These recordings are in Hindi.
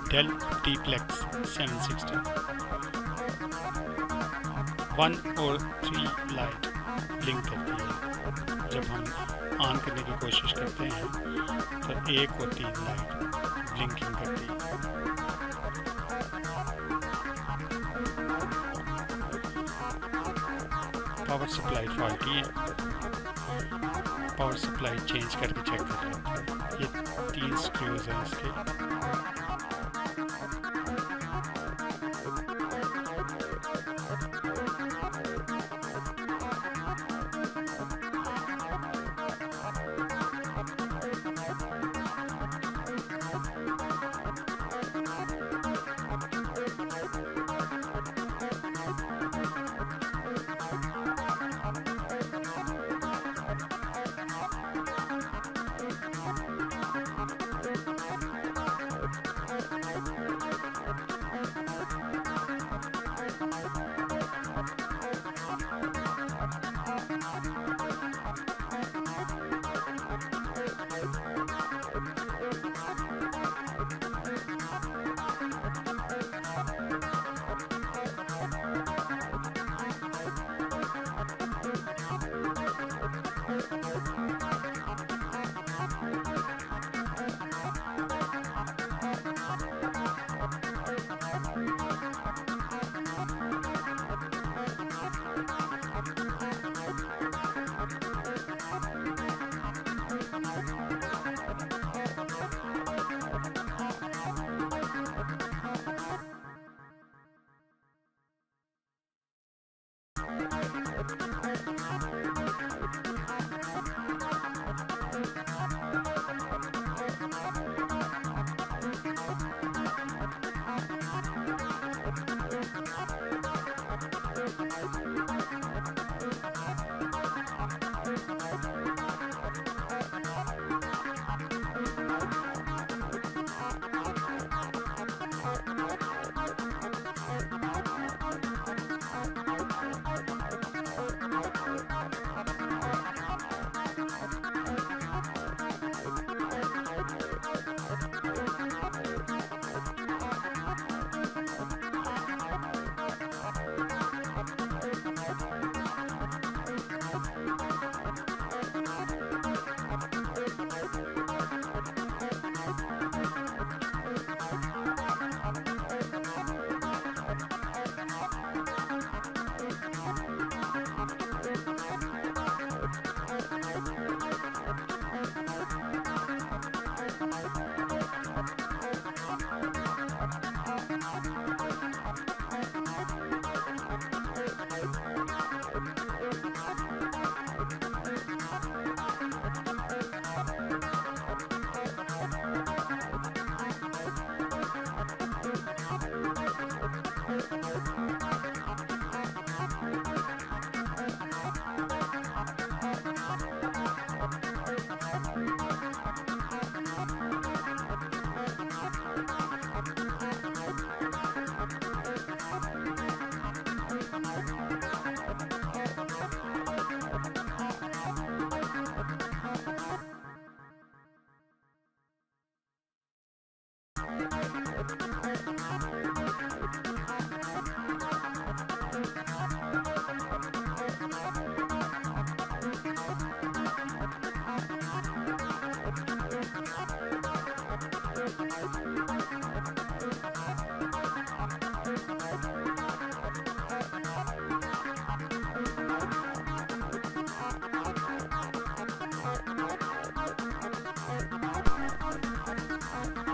dell Optiplex 760 1 और 3 लाइट ब्लिंक करती है। जब हम ऑन करने की कोशिश करते हैं तो 1 और 3 लाइट ब्लिंकिंग करती है। पावर सप्लाई फॉल्टी है, पावर सप्लाई चेंज करके चेक कर लेते हैं। ये 3 स्क्रूज हैं इसके।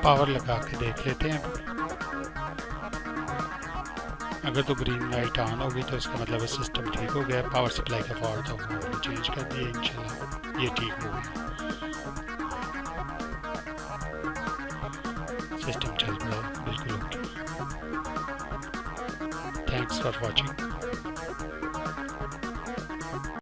पावर लगा के देख लेते हैं। अगर तो ग्रीन लाइट ऑन होगी तो इसका मतलब सिस्टम ठीक हो गया। पावर सप्लाई का फॉल्ट था वो चेंज कर दिए, इंशाल्लाह ये ठीक हो गया, सिस्टम चल रहा है बिल्कुल ओके। Thanks for watching.